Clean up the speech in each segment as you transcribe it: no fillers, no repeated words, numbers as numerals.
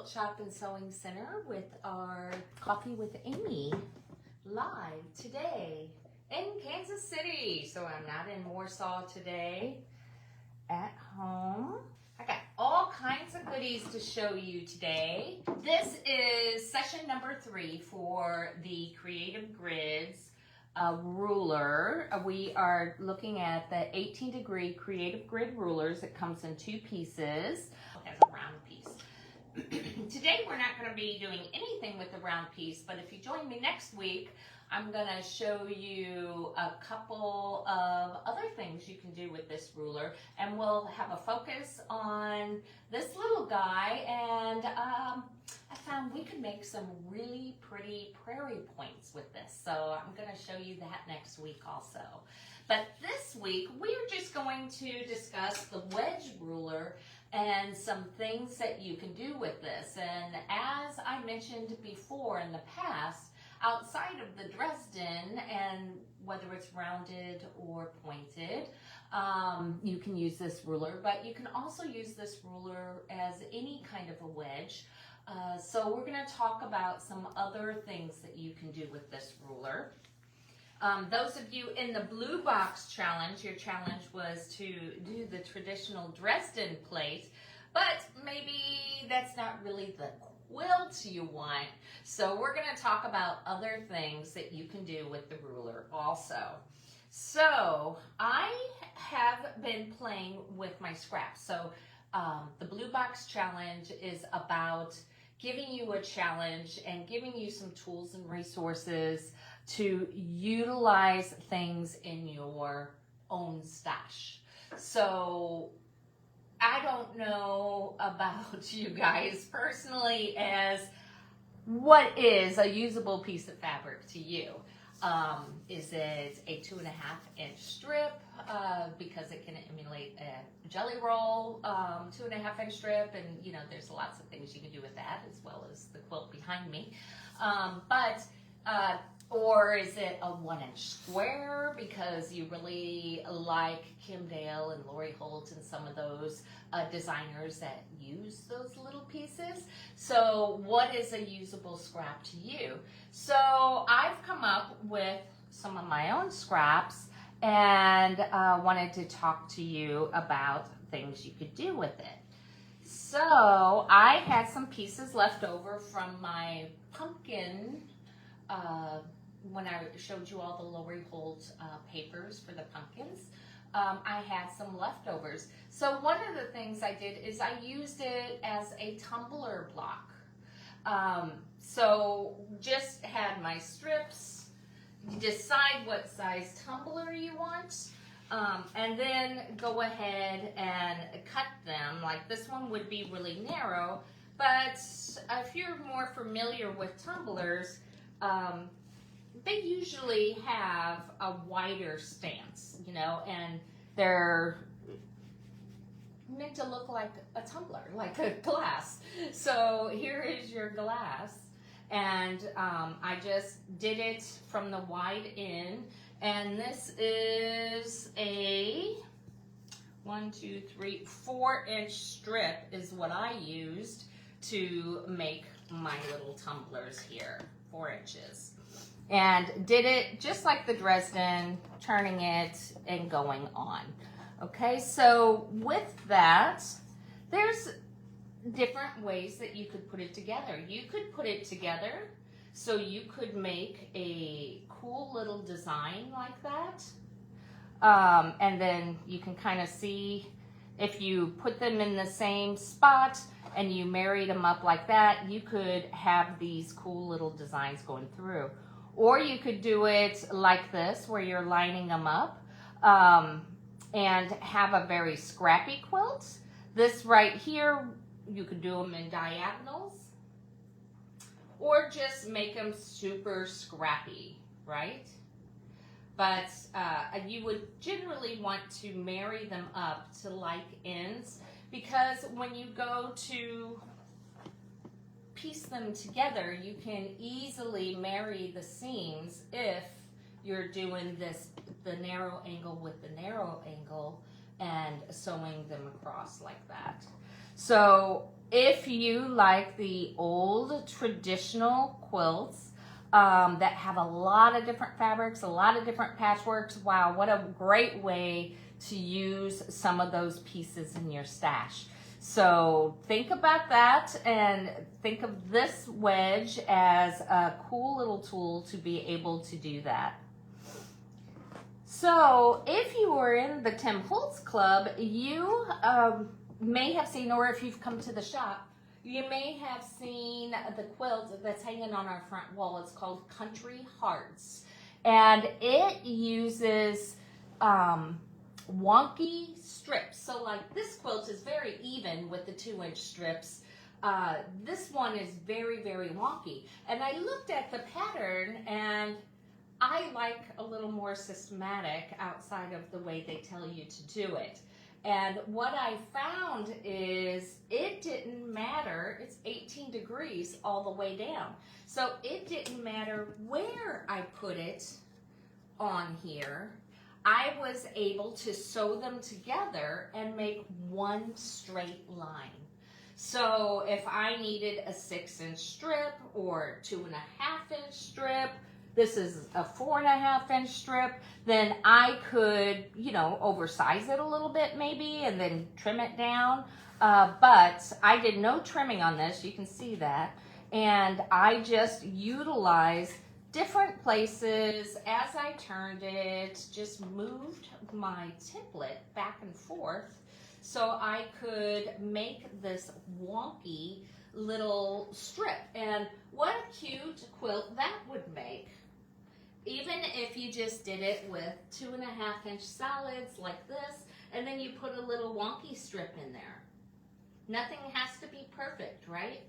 Quilt Shop and Sewing Center with our Coffee with Amy live today in Kansas City. So I'm not in Warsaw today, at home. I got all kinds of goodies to show you today. This is session number 3 for the Creative Grids ruler. We are looking at the 18-degree Creative Grid rulers. It comes in 2 pieces. It has a round piece. Today we're not going to be doing anything with the round piece, but if you join me next week, I'm going to show you a couple of other things you can do with this ruler, and we'll have a focus on this little guy, and I found we could make some really pretty prairie points with this, so I'm going to show you that next week also. But this week, we're just going to discuss the wedge ruler and some things that you can do with this. And as I mentioned before in the past, outside of the Dresden, and whether it's rounded or pointed, you can use this ruler, but you can also use this ruler as any kind of a wedge. So we're going to talk about some other things that you can do with this ruler. Those of you in the blue box challenge, your challenge was to do the traditional Dresden plate, but maybe that's not really the quilt you want. So we're going to talk about other things that you can do with the ruler also. So I have been playing with my scraps. So the blue box challenge is about giving you a challenge and giving you some tools and resources to utilize things in your own stash. So I don't know about you guys personally as what is a usable piece of fabric to you. Is it a 2.5-inch strip because it can emulate a jelly roll 2.5-inch strip, and you know there's lots of things you can do with that as well as the quilt behind me. Or is it a 1-inch square because you really like Kim Dale and Lori Holt and some of those designers that use those little pieces? So what is a usable scrap to you? So I've come up with some of my own scraps and wanted to talk to you about things you could do with it. So I had some pieces left over from my pumpkin when I showed you all the Lori Holt papers for the pumpkins. I had some leftovers. So one of the things I did is I used it as a tumbler block. So just had my strips, you decide what size tumbler you want, and then go ahead and cut them. Like this one would be really narrow, but if you're more familiar with tumblers, they usually have a wider stance, you know, and they're meant to look like a tumbler, like a glass. So here is your glass, and I just did it from the wide end, and this is a 4-inch strip is what I used to make my little tumblers here, 4 inches. And did it just like the Dresden, turning it and going on. Okay, so with that, there's different ways that you could put it together. You could put it together so you could make a cool little design like that. And then you can kind of see if you put them in the same spot and you married them up like that, you could have these cool little designs going through. Or you could do it like this, where you're lining them up and have a very scrappy quilt. This right here, you could do them in diagonals, or just make them super scrappy, right? But you would generally want to marry them up to like ends, because when you go to piece them together, you can easily marry the seams if you're doing this, the narrow angle with the narrow angle, and sewing them across like that. So if you like the old traditional quilts that have a lot of different fabrics, a lot of different patchworks, wow, what a great way to use some of those pieces in your stash. So think about that and think of this wedge as a cool little tool to be able to do that. So if you were in the Tim Holtz Club, you may have seen, or if you've come to the shop, you may have seen the quilt that's hanging on our front wall. It's called Country Hearts. And it uses wonky strips. So like this quilt is very even with the 2-inch strips. This one is very, very wonky. And I looked at the pattern and I like a little more systematic outside of the way they tell you to do it. And what I found is it didn't matter. It's 18 degrees all the way down. So it didn't matter where I put it on here. I was able to sew them together and make one straight line. So if I needed a 6-inch strip or 2.5-inch strip, this is a 4.5-inch strip, then I could, you know, oversize it a little bit maybe and then trim it down. But I did no trimming on this, you can see that. And I just utilized different places as I turned it, just moved my template back and forth so I could make this wonky little strip. And what a cute quilt that would make. Even if you just did it with 2.5-inch solids like this, and then you put a little wonky strip in there. Nothing has to be perfect, right?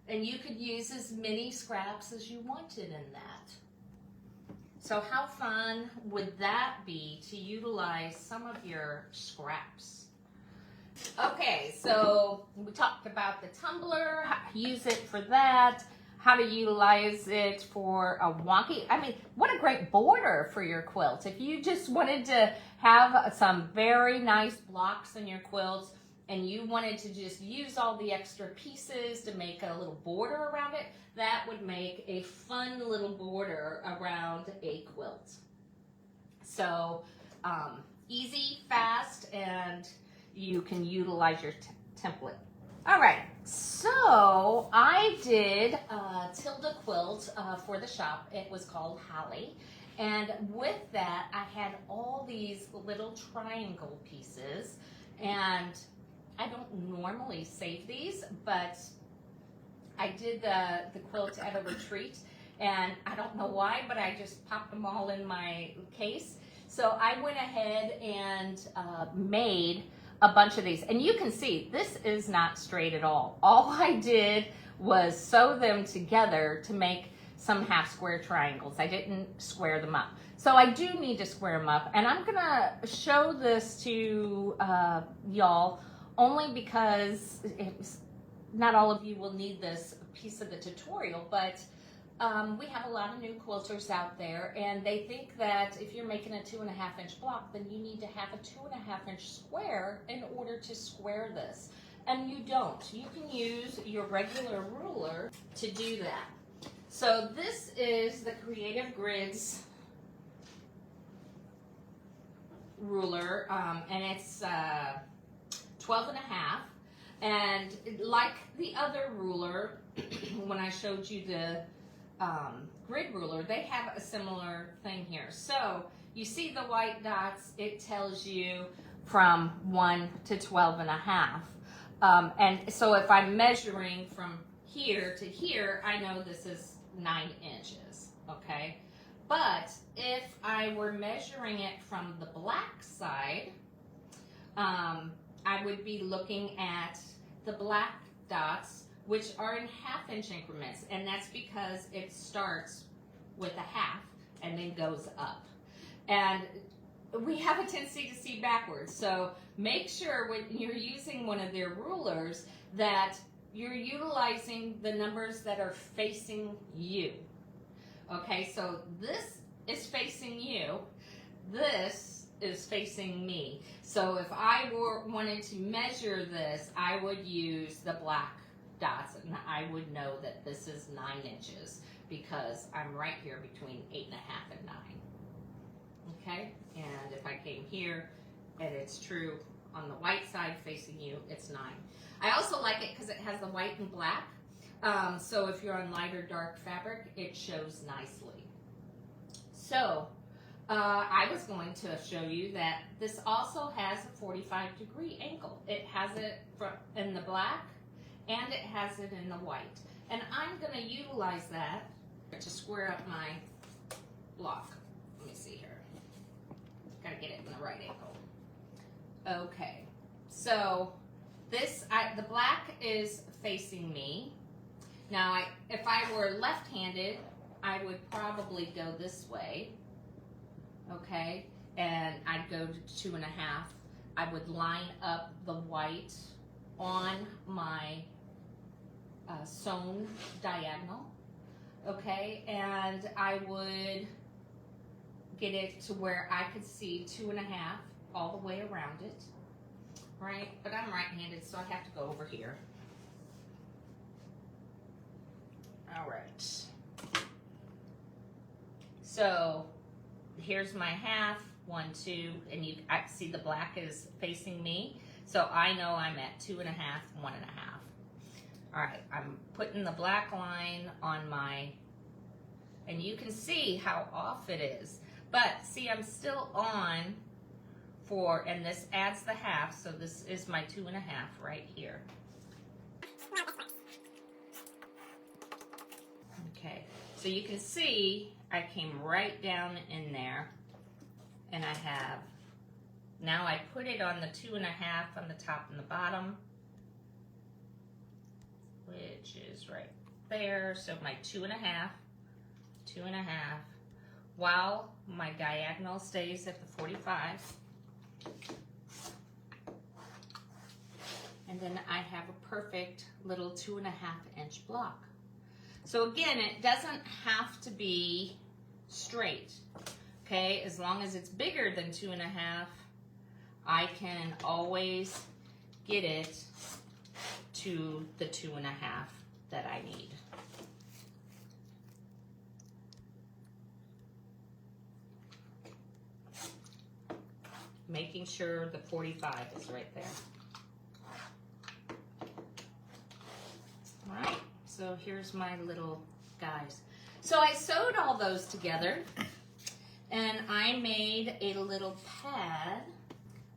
And you could use as many scraps as you wanted in that. So how fun would that be to utilize some of your scraps? Okay, so we talked about the tumbler, how to use it for that, how to utilize it for a wonky, I mean, what a great border for your quilt. If you just wanted to have some very nice blocks in your quilt and you wanted to just use all the extra pieces to make a little border around it, that would make a fun little border around a quilt. So easy, fast, and you can utilize your template. All right, so I did a Tilda quilt for the shop. It was called Holly. And with that, I had all these little triangle pieces. And I don't normally save these, but I did the quilt at a retreat. And I don't know why, but I just popped them all in my case. So I went ahead and made a bunch of these, and you can see this is not straight at all. All I did was sew them together to make some half square triangles. I didn't square them up. So I do need to square them up, and I'm gonna show this to y'all only because not all of you will need this piece of the tutorial, but we have a lot of new quilters out there, and they think that if you're making a 2.5-inch block, then you need to have a 2.5-inch square in order to square this. And you don't. You can use your regular ruler to do that. So this is the Creative Grids ruler, and it's 12.5. And like the other ruler, when I showed you the grid ruler, they have a similar thing here. So you see the white dots, it tells you from 1 to 12.5. And so if I'm measuring from here to here, I know this is 9 inches, okay? But if I were measuring it from the black side, I would be looking at the black dots, which are in 1/2-inch increments, and that's because it starts with a half and then goes up. And we have a tendency to see backwards, so make sure when you're using one of their rulers that you're utilizing the numbers that are facing you. Okay, so this is facing you, this is facing me. So if I wanted to measure this, I would use the black dots, and I would know that this is 9 inches because I'm right here between 8.5 and 9. Okay, and if I came here, and it's true on the white side facing you, it's 9. I also like it because it has the white and black. So if you're on light or dark fabric, it shows nicely. So I was going to show you that this also has a 45-degree angle. It has it in the black and it has it in the white. And I'm going to utilize that to square up my block. Let me see here. Got to get it in the right angle. Okay, so this, the black is facing me. Now, if I were left-handed, I would probably go this way, okay? And I'd go to 2.5. I would line up the white on my sewn diagonal, okay? And I would get it to where I could see 2.5 all the way around it, right? But I'm right-handed, so I have to go over here. All right. So here's my half, 1, 2, and I see the black is facing me. So I know I'm at 2.5, 1.5. All right, I'm putting the black line on my, and you can see how off it is. But see, I'm still on for, and this adds the half, so this is my 2.5 right here. Okay, so you can see I came right down in there, and I have, now I put it on the 2.5 on the top and the bottom, which is right there. So my 2.5, 2.5, while my diagonal stays at the 45. And then I have a perfect little 2.5 inch block. So again, it doesn't have to be straight, okay? As long as it's bigger than 2.5, I can always get it to the 2.5 that I need. Making sure the 45 is right there. All right. So here's my little guys. So I sewed all those together and I made a little pad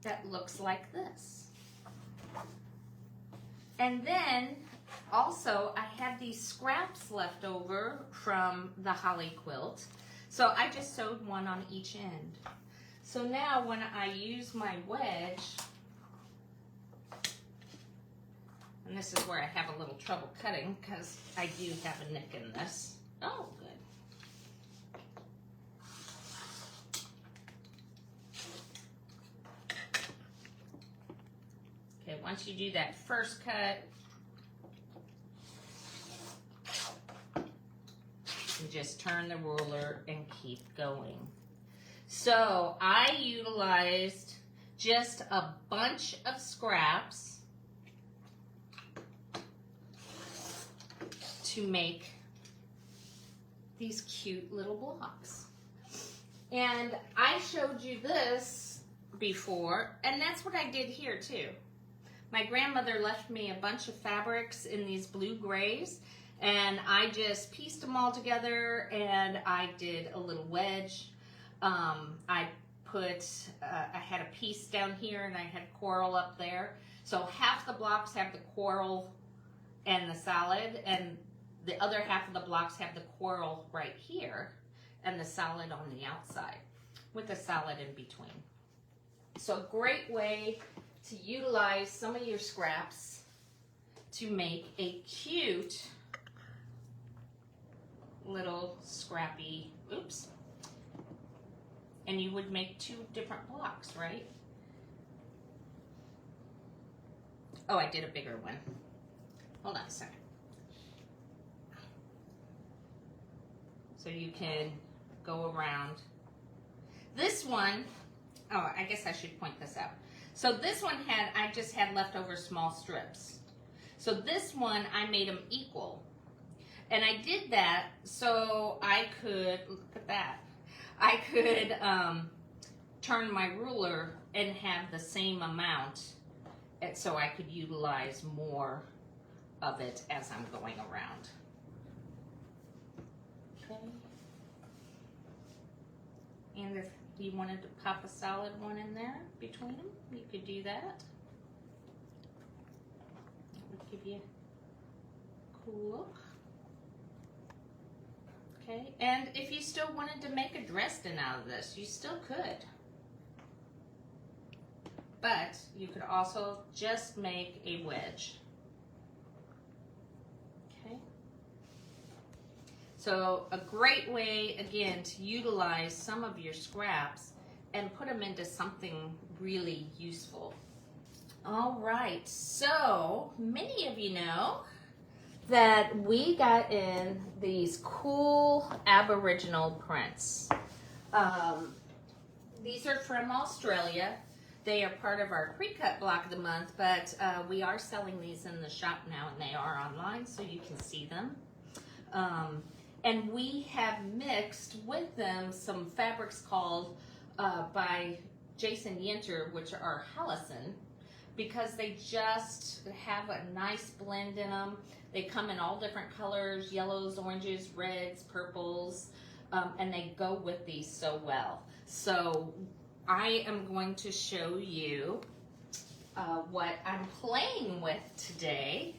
that looks like this. And then also I had these scraps left over from the holly quilt. So I just sewed one on each end. So now when I use my wedge, and this is where I have a little trouble cutting because I do have a nick in this. Oh, good. Okay, once you do that first cut, you just turn the ruler and keep going. So I utilized just a bunch of scraps to make these cute little blocks. And I showed you this before, and that's what I did here too. My grandmother left me a bunch of fabrics in these blue grays, and I just pieced them all together and I did a little wedge. I had a piece down here and I had coral up there. So half the blocks have the coral and the solid, and the other half of the blocks have the coral right here and the solid on the outside with the solid in between. So a great way to utilize some of your scraps to make a cute little scrappy, oops. And you would make 2 different blocks, right? Oh, I did a bigger one. Hold on a second. So you can go around. This one oh, I guess I should point this out. So this one I just had leftover small strips. So this one, I made them equal. And I did that so I could, look at that, I could turn my ruler and have the same amount, so I could utilize more of it as I'm going around. Okay. And if you wanted to pop a solid one in there between them, you could do that. That would give you a cool look. Okay, and if you still wanted to make a Dresden out of this, you still could. But you could also just make a wedge. Okay. So a great way, again, to utilize some of your scraps and put them into something really useful. All right, so many of you know that we got in these cool Aboriginal prints. These are from Australia. They are part of our pre-cut block of the month, but we are selling these in the shop now, and they are online, so you can see them. And we have mixed with them some fabrics called by Jason Yenter, which are Hallison, because they just have a nice blend in them. They come in all different colors, yellows, oranges, reds, purples, and they go with these so well. So I am going to show you what I'm playing with today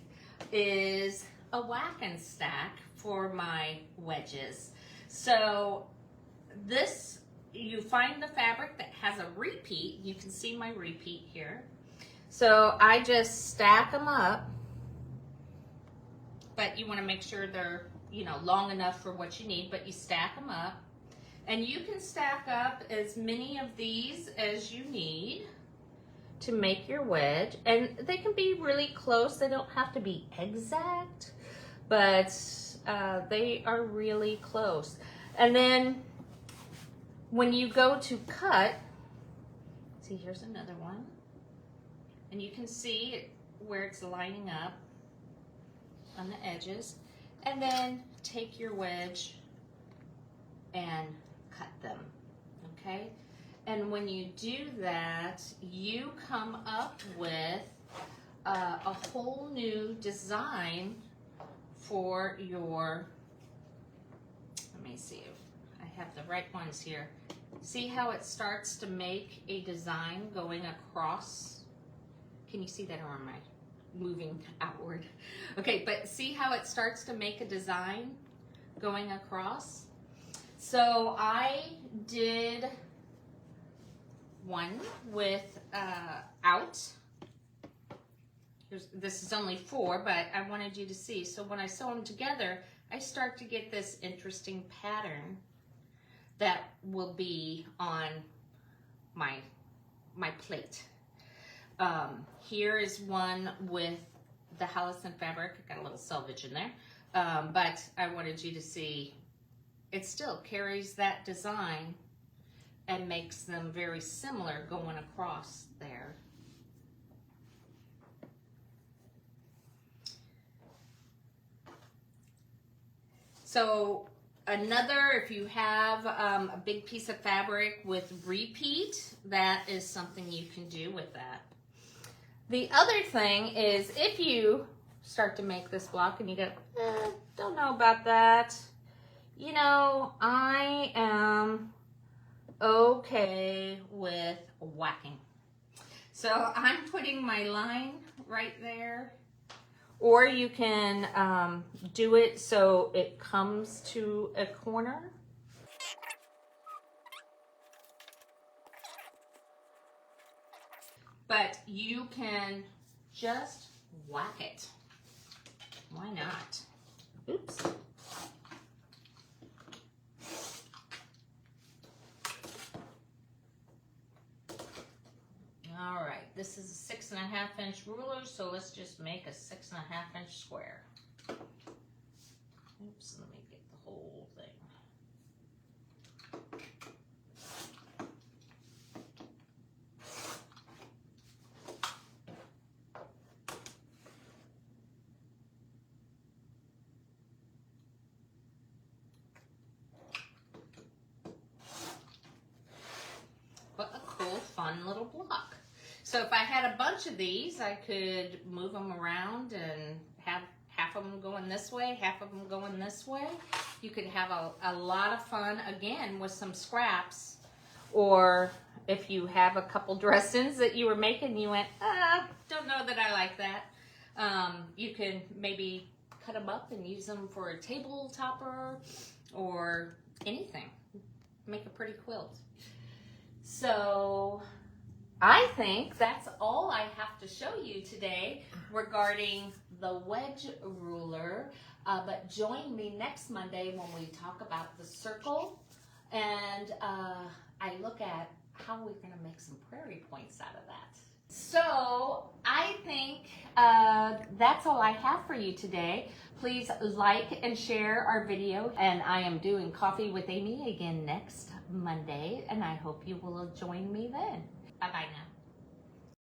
is a whack and stack for my wedges. So this, you find the fabric that has a repeat. You can see my repeat here. So I just stack them up, but you want to make sure they're, you know, long enough for what you need, but you stack them up. And you can stack up as many of these as you need to make your wedge. And they can be really close. They don't have to be exact, but they are really close. And then when you go to cut, see, here's another one. And you can see it, where it's lining up on the edges. And then take your wedge and cut them, okay? And when you do that, you come up with a whole new design for your, let me see if I have the right ones here. See how it starts to make a design going across? Can you see that, or am I moving outward? Okay, but see how it starts to make a design going across? So I did one with out. This is only 4, but I wanted you to see. So when I sew them together, I start to get this interesting pattern that will be on my plate. Here is one with the Hallison fabric. I got a little selvage in there, but I wanted you to see it still carries that design and makes them very similar going across there. So another, if you have a big piece of fabric with repeat, that is something you can do with that. The other thing is, if you start to make this block and you go, don't know about that, you know, I am okay with whacking. So I'm putting my line right there, or you can do it so it comes to a corner. But you can just whack it. Why not? Oops. All right, this is a 6.5 inch ruler, so let's just make a 6.5 inch square. Oops, let me get the whole thing. one little block. So if I had a bunch of these, I could move them around and have half of them going this way, half of them going this way. You could have a lot of fun, again, with some scraps. Or if you have a couple Dresdens that you were making, you went, don't know that I like that. You can maybe cut them up and use them for a table topper or anything. Make a pretty quilt. So I think that's all I have to show you today regarding the wedge ruler. But join me next Monday when we talk about the circle and I look at how we're going to make some prairie points out of that. So I think that's all I have for you today. Please like and share our video. And I am doing Coffee with Amy again next Monday. And I hope you will join me then. Bye-bye now.